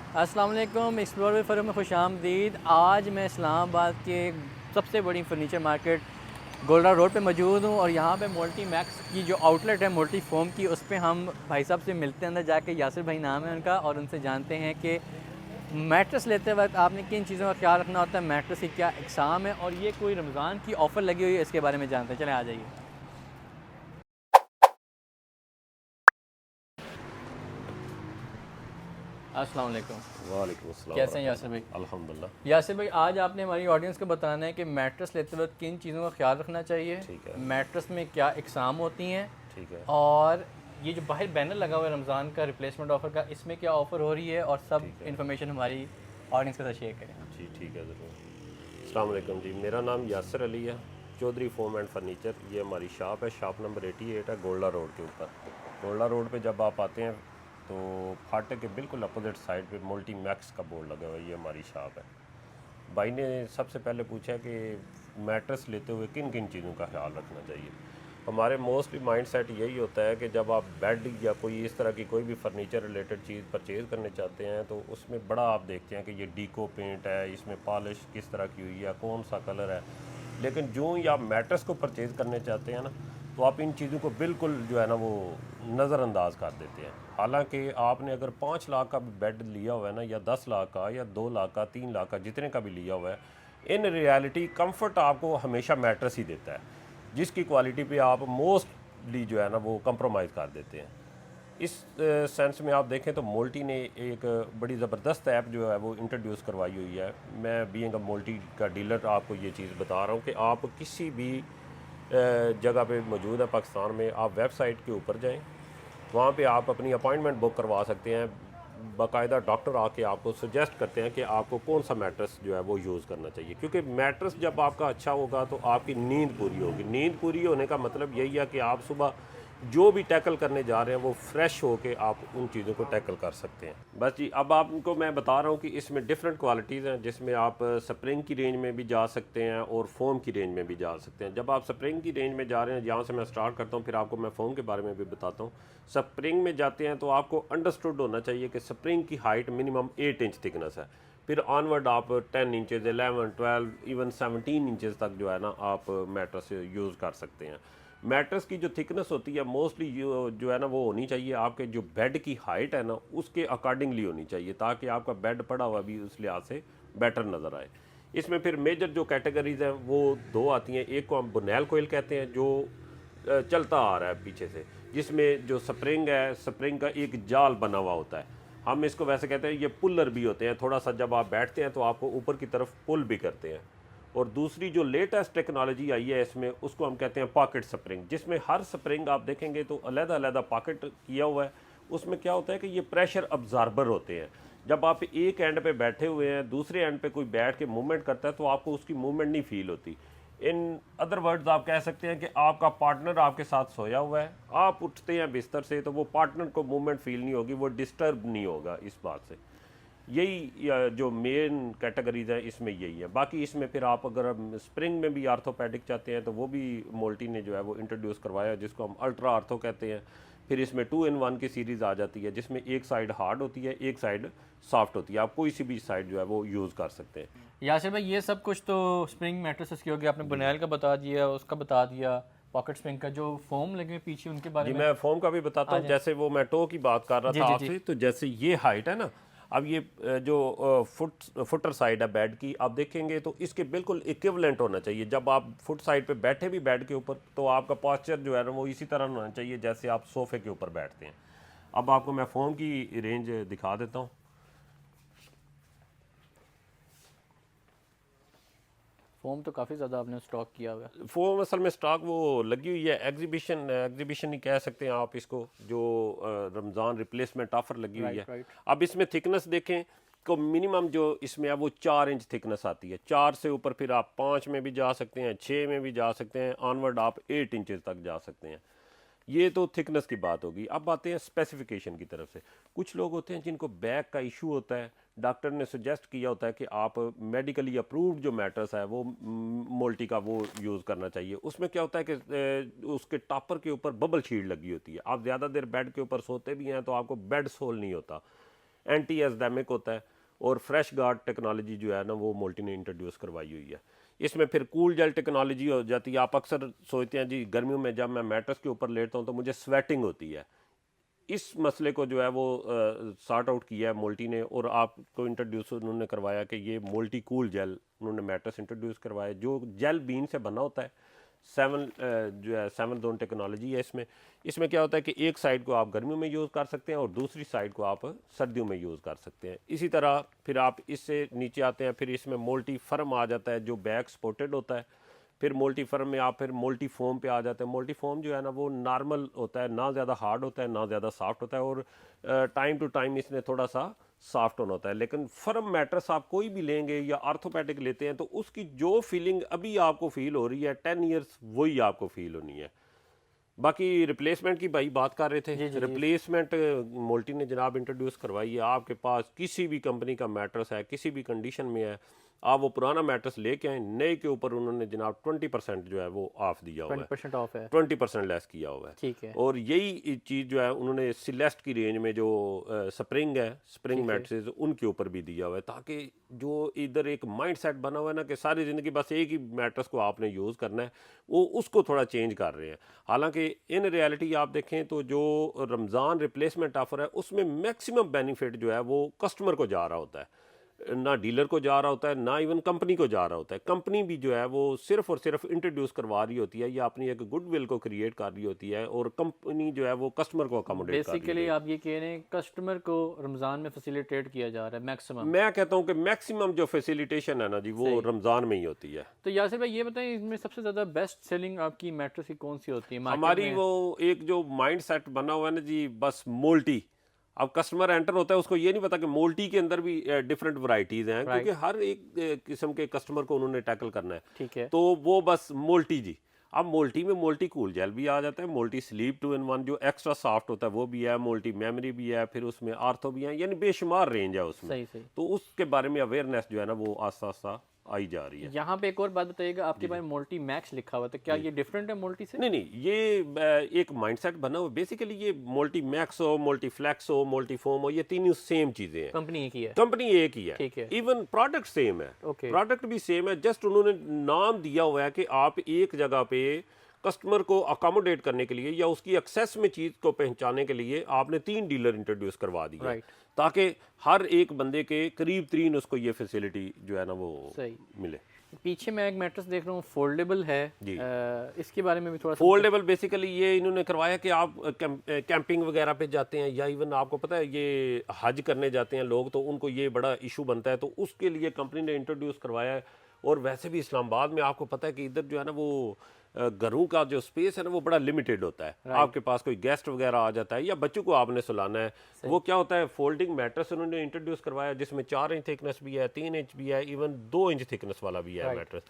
अस्सलाम वालेकुम, explore with फ़रूम में खुशामदीद। आज मैं इस्लामाबाद के सबसे बड़ी फ़र्नीचर मार्केट गोल्डा रोड पे मौजूद हूँ और यहाँ पे मोल्टी मैक्स की जो आउटलेट है मोल्टी फोम की, उस पे हम भाई साहब से मिलते हैं अंदर जाके। यासिर भाई नाम है उनका, और उनसे जानते हैं कि मैट्रेस लेते वक्त आपने किन चीज़ों का ख्याल रखना होता है, मैट्रेस की क्या इकसाम है, और ये कोई रमज़ान की ऑफ़र लगी हुई है, इसके बारे में जानते हैं। चलें आ जाइए। अस्सलाम वालेकुम। वालेकुम अस्सलाम कैसे हैं यासिर भाई? वरहमतुल्लाह। अल्हम्दुलिल्लाह। यासिर भाई, आज आपने हमारी ऑडियंस को बताना है कि मैट्रेस लेते वक्त किन चीज़ों का ख्याल रखना चाहिए, ठीक है। मैट्रेस में क्या इकसाम होती हैं, ठीक है। और ये जो बाहर बैनर लगा हुआ है रमज़ान का रिप्लेसमेंट ऑफ़र का, इसमें क्या ऑफ़र हो रही है, और सब ठीक है इन्फॉर्मेशन हमारी ऑडियंस के साथ शेयर करें। जी, ठीक है ज़रूर। अस्सलाम वालेकुम जी, मेरा नाम यासिर अली है। चौधरी फोम एंड फर्नीचर, ये हमारी शॉप है। शॉप नंबर 88 है, गोल्डा रोड के ऊपर। गोल्डा रोड पे जब आप आते हैं तो फाटक के बिल्कुल अपोजिट साइड पे मोल्टी मैक्स का बोर्ड लगा हुआ है, ये हमारी शॉप है। भाई ने सबसे पहले पूछा कि मैट्रेस लेते हुए किन किन चीज़ों का ख्याल रखना चाहिए। हमारे मोस्टली माइंड सेट यही होता है कि जब आप बेड या कोई इस तरह की कोई भी फर्नीचर रिलेटेड चीज़ परचेज़ करने चाहते हैं तो उसमें बड़ा आप देखते हैं कि ये डीको पेंट है, इसमें पॉलिश किस तरह की हुई है, कौन सा कलर है। लेकिन जो ही आप मैट्रेस को परचेज़ करने चाहते हैं ना, तो आप इन चीज़ों को बिल्कुल जो है ना वो नज़रअंदाज कर देते हैं। हालांकि आपने अगर 5 लाख का भी बेड लिया हुआ है ना, या 10 लाख का, या 2 लाख का, 3 लाख का, जितने का भी लिया हुआ है, इन रियलिटी कंफर्ट आपको हमेशा मैट्रेस ही देता है, जिसकी क्वालिटी पे आप मोस्टली जो है ना वो कंप्रोमाइज़ कर देते हैं। इस सेंस में आप देखें तो मोल्टी ने एक बड़ी ज़बरदस्त ऐप जो है वो इंट्रोड्यूस करवाई हुई है। मैं बीइंग अ मोल्टी का डीलर आपको ये चीज़ बता रहा हूँ कि आप किसी भी जगह पे मौजूद है पाकिस्तान में, आप वेबसाइट के ऊपर जाएं, वहाँ पे आप अपनी अपॉइंटमेंट बुक करवा सकते हैं। बाकायदा डॉक्टर आके आपको सजेस्ट करते हैं कि आपको कौन सा मैट्रेस जो है वो यूज़ करना चाहिए, क्योंकि मैट्रेस जब आपका अच्छा होगा तो आपकी नींद पूरी होगी। नींद पूरी होने का मतलब यही है कि आप सुबह जो भी टैकल करने जा रहे हैं वो फ्रेश हो के आप उन चीज़ों को टैकल कर सकते हैं। बस जी, अब आपको मैं बता रहा हूँ कि इसमें डिफरेंट क्वालिटीज़ हैं, जिसमें आप स्प्रिंग की रेंज में भी जा सकते हैं और फोम की रेंज में भी जा सकते हैं। जब आप स्प्रिंग की रेंज में जा रहे हैं, यहाँ से मैं स्टार्ट करता हूँ, फिर आपको मैं फोम के बारे में भी बताता हूँ। स्प्रिंग में जाते हैं तो आपको अंडरस्टूड होना चाहिए कि स्प्रिंग की हाइट मिनिमम 8 इंच थिकनेस है। फिर ऑनवर्ड आप 10 इंचज़, 11, 12, इवन 17 इंचज़ तक जो है ना आप मैट्रेस यूज़ कर सकते हैं। मैट्रेस की जो थिकनेस होती है मोस्टली जो है ना वो होनी चाहिए आपके जो बेड की हाइट है ना उसके अकॉर्डिंगली होनी चाहिए, ताकि आपका बेड पड़ा हुआ भी उस लिहाज से बेटर नज़र आए। इसमें फिर मेजर जो कैटेगरीज हैं वो दो आती हैं। एक को हम बुनैल कोयल कहते हैं, जो चलता आ रहा है पीछे से, जिसमें जो स्प्रिंग है, स्प्रिंग का एक जाल बना हुआ होता है। हम इसको वैसे कहते हैं, ये पुलर भी होते हैं, थोड़ा सा जब आप बैठते हैं तो आपको ऊपर की तरफ पुल भी करते हैं। और दूसरी जो लेटेस्ट टेक्नोलॉजी आई है इसमें, उसको हम कहते हैं पॉकेट स्प्रिंग, जिसमें हर स्प्रिंग आप देखेंगे तो अलग अलग पॉकेट किया हुआ है। उसमें क्या होता है कि ये प्रेशर अब्जॉर्बर होते हैं। जब आप एक एंड पे बैठे हुए हैं, दूसरे एंड पे कोई बैठ के मूवमेंट करता है तो आपको उसकी मूवमेंट नहीं फील होती। इन अदर वर्ड्स आप कह सकते हैं कि आपका पार्टनर आपके साथ सोया हुआ है, आप उठते हैं बिस्तर से तो वो पार्टनर को मूवमेंट फील नहीं होगी, वो डिस्टर्ब नहीं होगा इस बात से। यही जो मेन कैटेगरीज है इसमें यही है। बाकी इसमें फिर आप अगर स्प्रिंग में भी आर्थोपेडिक चाहते हैं तो वो भी मोल्टी ने जो है वो इंट्रोड्यूस करवाया, जिसको हम अल्ट्रा आर्थो कहते हैं। फिर इसमें 2 in 1 की सीरीज़ आ जाती है, जिसमें एक साइड हार्ड होती है, एक साइड सॉफ्ट होती है। आप कोई सी भी साइड जो है वो यूज़ कर सकते हैं। यासिर भाई, ये सब कुछ तो स्प्रिंग मैट्रेसेस की होगी, आपने बुनाइल का बता दिया, उसका बता दिया, पॉकेट स्प्रिंग का जो फोम लगे हुए पीछे उनके बारे जी, में मैं फोम का भी बताता आ हूँ। जाए। जैसे वो मैं टो की बात कर रहा जी था जी जी। आपसे, तो जैसे ये हाइट है ना, अब ये जो फुटर साइड है बेड की, आप देखेंगे तो इसके बिल्कुल इक्विवेलेंट होना चाहिए। जब आप फुट साइड पे बैठे भी बेड के ऊपर, तो आपका पोस्चर जो है ना वो इसी तरह होना चाहिए जैसे आप सोफे के ऊपर बैठते हैं। अब आपको मैं फोम की रेंज दिखा देता हूँ। फोम तो काफ़ी ज़्यादा आपने स्टॉक किया हुआ है। फोम असल में स्टॉक वो लगी हुई है, एग्जीबिशन एग्जीबिशन ही कह सकते हैं आप इसको, जो रमज़ान रिप्लेसमेंट ऑफर लगी हुई राइट है। राइट। अब इसमें थिकनेस देखें तो मिनिमम जो इसमें है वो 4 इंच थिकनेस आती है। 4 से ऊपर फिर आप 5 में भी जा सकते हैं, 6 में भी जा सकते हैं, ऑनवर्ड आप 8 इंचज़ तक जा सकते हैं। ये तो थिकनेस की बात होगी। अब आते हैं स्पेसिफिकेशन की तरफ से। कुछ लोग होते हैं जिनको बैक का इशू होता है, डॉक्टर ने सजेस्ट किया होता है कि आप मेडिकली अप्रूव्ड जो मैट्रेस है वो मोल्टी का वो यूज़ करना चाहिए। उसमें क्या होता है कि उसके टॉपर के ऊपर बबल शीट लगी होती है। आप ज़्यादा देर बेड के ऊपर सोते भी हैं तो आपको बेड सोल नहीं होता। एंटी एस्डेमिक होता है, और फ्रेश गार्ड टेक्नोलॉजी जो है ना वो मोल्टी ने इंट्रोड्यूस करवाई हुई है। इसमें फिर कूल जेल टेक्नोलॉजी हो जाती है। आप अक्सर सोचते हैं जी गर्मियों में जब मैं मैट्रेस के ऊपर लेटता हूँ तो मुझे स्वेटिंग होती है, इस मसले को जो है वो सॉर्ट आउट किया है मोल्टी ने, और आपको इंट्रोड्यूस उन्होंने करवाया कि ये मोल्टी कूल जेल उन्होंने मैट्रेस इंट्रोड्यूस करवाया जो जेल बीन से बना होता है। 7 जो है 7 जोन टेक्नोलॉजी है इसमें। इसमें क्या होता है कि एक साइड को आप गर्मियों में यूज़ कर सकते हैं और दूसरी साइड को आप सर्दियों में यूज़ कर सकते हैं। इसी तरह फिर आप इससे नीचे आते हैं, फिर इसमें मोल्टी फर्म आ जाता है जो बैक सपोर्टेड होता है। फिर मोल्टी फर्म में आप फिर मोल्टी फोम पे आ जाते हैं। मोल्टी फोम जो है ना वो नॉर्मल होता है, ना ज़्यादा हार्ड होता है ना ज़्यादा सॉफ्ट होता है, और टाइम टू टाइम इसने थोड़ा सा सॉफ्ट होना होता है। लेकिन फर्म मैट्रेस आप कोई भी लेंगे या आर्थोपेडिक लेते हैं तो उसकी जो फीलिंग अभी आपको फील हो रही है 10 ईयर्स वही आपको फील होनी है। बाकी रिप्लेसमेंट की भाई बात कर रहे थे, रिप्लेसमेंट मोल्टी ने जनाब इंट्रोड्यूस करवाई है। आपके पास किसी भी कंपनी का मैट्रेस है, किसी भी कंडीशन में है, आप वो पुराना मैट्रेस लेके आए, नए के ऊपर उन्होंने जनाब 20% जो है वो ऑफ दिया हुआ है, 20% ऑफ है, 20% लेस किया हुआ है। ठीक है। और यही चीज़ जो है उन्होंने सिलेस्ट की रेंज में जो स्प्रिंग है, स्प्रिंग मैट्रेस उनके ऊपर भी दिया हुआ है, ताकि जो इधर एक माइंड सेट बना हुआ है ना कि सारी ज़िंदगी बस एक ही मैट्रेस को आपने यूज़ करना है, वो उसको थोड़ा चेंज कर रहे हैं। हालांकि इन रियलिटी आप देखें तो जो रमज़ान रिप्लेसमेंट ऑफर है उसमें मैक्सिमम बेनिफिट जो है वो कस्टमर को जा रहा होता है, ना डीलर को जा रहा होता है, ना इवन कंपनी को जा रहा होता है। कंपनी भी जो है वो सिर्फ और सिर्फ इंट्रोड्यूस करवा रही होती है या अपनी एक गुडविल को क्रिएट कर रही होती है, और कंपनी जो है वो कस्टमर को अकोमोडेट कर रही है। बेसिकली आप ये कह रहे हैं कस्टमर को रमज़ान में फैसिलिटेट किया जा रहा है मैक्सिमम। मैं कहता हूँ कि मैक्सिमम जो फैसिलिटेशन है ना जी वो रमज़ान में ही होती है। तो यासिर भाई ये बताएं इसमें सबसे ज़्यादा बेस्ट सेलिंग आपकी मैट्रेस की कौन सी होती है हमारी? वो एक जो माइंड सेट बना हुआ है ना जी, बस मोल्टी। अब कस्टमर एंटर होता है उसको ये नहीं पता कि मोल्टी के अंदर भी डिफरेंट वैरायटीज हैं, क्योंकि हर एक किस्म के कस्टमर को उन्होंने टैकल करना है। ठीक है। तो वो बस मोल्टी जी। अब मोल्टी में मोल्टी कूल जेल भी आ जाता है, मोल्टी स्लीप 2 in 1 जो एक्स्ट्रा सॉफ्ट होता है वो भी है, मोल्टी मेमोरी भी है, फिर उसमें आर्थो भी है, यानी बेशुमार रेंज है उसमें। सही। तो उसके बारे में अवेयरनेस जो है ना वो आस्ता आस्ता आई जा रही है। यहाँ पे एक और बात बताइएगा, आपके पास मोल्टी मैक्स लिखा हुआ था, क्या ये डिफरेंट है मोल्टी से? नहीं, ये एक माइंडसेट बना हुआ। बेसिकली ये मोल्टी मैक्स हो, मोल्टी फ्लैक्स हो, मोल्टी फोम हो, ये तीनों सेम चीजें हैं। कंपनी एक ही है? कंपनी एक ही है, ठीक है। इवन प्रोडक्ट सेम है, प्रोडक्ट भी सेम है, जस्ट उन्होंने नाम दिया हुआ है कि आप एक जगह पे कस्टमर को अकोमोडेट करने के लिए या उसकी एक्सेस में चीज़ को पहचानने के लिए आपने 3 डीलर इंट्रोड्यूस करवा दिया, ताकि हर एक बंदे के करीब 3 उसको ये फैसिलिटी जो है ना वो मिले। पीछे मैं एक मैट्रेस देख रहा हूँ फोल्डेबल है जी, इसके बारे में भी थोड़ा। फोल्डेबल बेसिकली ये इन्होंने करवाया कि आप कैंपिंग वगैरह पे जाते हैं या इवन आपको पता है ये हज करने जाते हैं लोग, तो उनको ये बड़ा इशू बनता है, तो उसके लिए कंपनी ने इंट्रोड्यूस करवाया है। और वैसे भी इस्लामाबाद में आपको पता है कि इधर जो है ना वो घरों का जो स्पेस है ना वो बड़ा लिमिटेड होता है। आपके पास कोई गेस्ट वगैरह आ जाता है या बच्चों को आपने सुलाना है, वो क्या होता है फोल्डिंग मैट्रेस उन्होंने इंट्रोड्यूस करवाया जिसमें 4 इंच थिकनेस भी है, 3 इंच भी है, इवन 2 इंच थिकनेस वाला भी है मैट्रेस।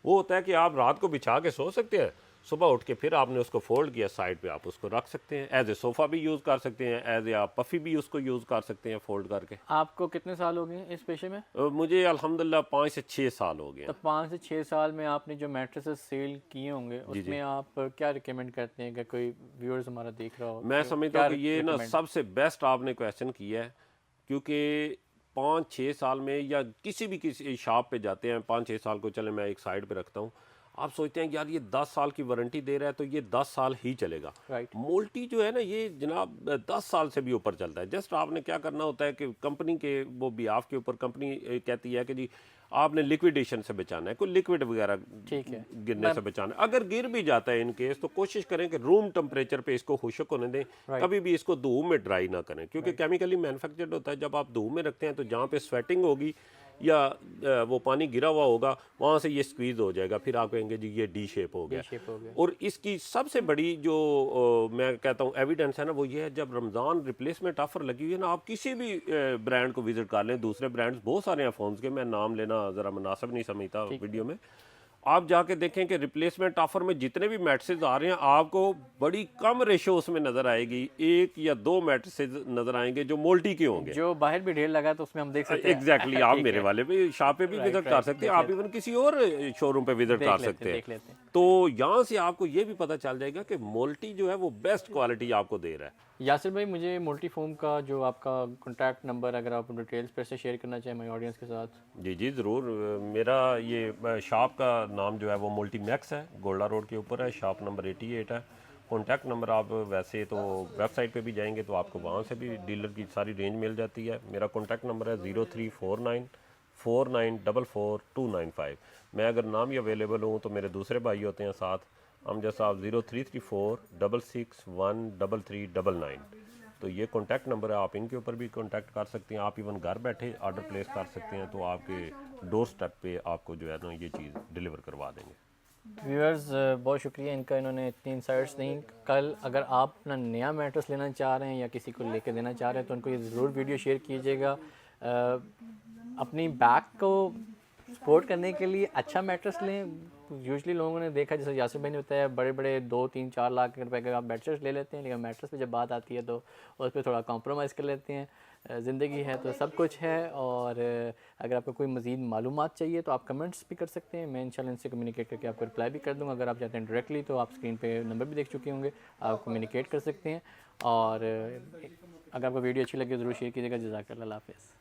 वो होता है कि आप रात को बिछा के सो सकते हैं, सुबह उठ के फिर आपने उसको फोल्ड किया, साइड पे आप उसको रख सकते हैं, एज ए सोफ़ा भी यूज़ कर सकते हैं, एज ए आप पफ़ी भी उसको यूज़ कर सकते हैं फोल्ड करके। आपको कितने साल हो गए इस पेशे में? मुझे अल्हम्दुलिल्लाह 5 से 6 साल हो गए। तो 5 से 6 साल में आपने जो मैट्रेसेस सेल किए होंगे उसमें आप क्या रिकमेंड करते हैं कि कोई व्यूअर्स हमारा देख रहा हो? मैं समझता हूँ कि ये ना सबसे बेस्ट आपने क्वेश्चन किया है, क्योंकि 5-6 साल में या किसी शॉप पे जाते हैं, 5-6 साल को चले मैं एक साइड पे रखता हूँ, आप सोचते हैं यार ये 10 साल की वारंटी दे रहा है तो ये 10 साल ही चलेगा। मोल्टी जो है ना ये जनाब 10 साल से भी ऊपर चलता है। जस्ट आपने क्या करना होता है कि कंपनी के वो भी आपके ऊपर कंपनी कहती है कि जी आपने लिक्विडेशन से बचाना है, कोई लिक्विड वगैरह गिरने से बचाना है। अगर गिर भी जाता है इन केस तो कोशिश करें कि रूम टेम्परेचर पे इसको खुशक होने दें, कभी भी इसको धूप में ड्राई ना करें, क्योंकि केमिकली मैन्युफैक्चर्ड होता है। जब आप धूप में रखते हैं तो जहाँ पे स्वेटिंग होगी या वो पानी गिरा हुआ होगा वहाँ से ये स्क्वीज हो जाएगा, फिर आप कहेंगे जी ये डी शेप हो गया। और इसकी सबसे बड़ी जो मैं कहता हूँ एविडेंस है ना वो ये है, जब रमज़ान रिप्लेसमेंट ऑफर लगी हुई है ना, आप किसी भी ब्रांड को विजिट कर लें, दूसरे ब्रांड्स बहुत सारे हैं फोन्स के, मैं नाम लेना ज़रा मुनासिब नहीं समझता वीडियो में। आप जाके देखें कि रिप्लेसमेंट ऑफर में जितने भी मैट्रेसेस आ रहे हैं आपको बड़ी कम रेशो उसमें नज़र आएगी, 1 या 2 मैट्रेसेस नज़र आएंगे जो मोल्टी के होंगे। जो बाहर भी ढेर लगा है तो उसमें हम देख सकते हैं। एग्जैक्टली आप ठीक मेरे है, वाले भी शॉप पे भी राइट विजिट कर राइट, सकते हैं, देख आप लेते इवन किसी और शोरूम पे विजिट कर सकते हैं। देख लेते हैं। तो यहाँ से आपको ये भी पता चल जाएगा कि मोल्टी जो है वो बेस्ट क्वालिटी आपको दे रहा है। यासिर भाई, मुझे मोल्टी फोम का जो आपका कॉन्टैक्ट नंबर, अगर आप डिटेल्स पर से शेयर करना चाहें हमारी ऑडियंस के साथ। जी जी ज़रूर। मेरा ये शॉप का नाम जो है वो मोल्टी मैक्स है, गोल्डा रोड के ऊपर है, शॉप नंबर 88 है। कॉन्टैक्ट नंबर आप वैसे तो वेबसाइट पे भी जाएंगे तो आपको वहाँ से भी डीलर की सारी रेंज मिल जाती है। मेरा कॉन्टैक्ट नंबर है 034949444295। मैं अगर नाम ही अवेलेबल हूँ तो मेरे दूसरे भाई होते हैं साथ, हम जैसा आप 0334661339। तो ये कॉन्टैक्ट नंबर है, आप इनके ऊपर भी कॉन्टैक्ट कर सकते हैं। आप इवन घर बैठे ऑर्डर प्लेस कर सकते हैं तो आपके डोर स्टेप पे आपको जो है ना ये चीज़ डिलीवर करवा देंगे। व्यूअर्स, बहुत शुक्रिया इनका, इन्होंने इतनी इंसाइट्स दी। कल अगर आप अपना नया मैट्रेस लेना चाह रहे हैं या किसी को लेके देना चाह रहे हैं तो उनको ये ज़रूर वीडियो शेयर कीजिएगा। अपनी बैक को सपोर्ट करने के लिए अच्छा मैट्रेस लें। यूजुअली लोगों ने देखा, जैसे यासिर भाई ने बताया, बड़े बड़े 2-3-4 लाख रुपए का आप मैट्रेस ले लेते हैं, लेकिन मैट्रेस पे जब बात आती है तो उस पर थोड़ा कॉम्प्रोमाइज़ कर लेते हैं। ज़िंदगी है तो सब कुछ है। और अगर आपको कोई मज़ीद मालूमात चाहिए तो आप कमेंट्स भी कर सकते हैं, मैं इंशाल्लाह इनसे कम्युनिकेट करके आपको रिप्लाई भी कर दूँगा। अगर आप चाहते हैं डायरेक्टली तो आप स्क्रीन पे नंबर भी देख चुके होंगे, आप कम्युनिकेट कर सकते हैं। और अगर आपको वीडियो अच्छी लगे ज़रूर शेयर कीजिएगा। जज़ाकल्लाह, अल्लाह हाफ़िज़।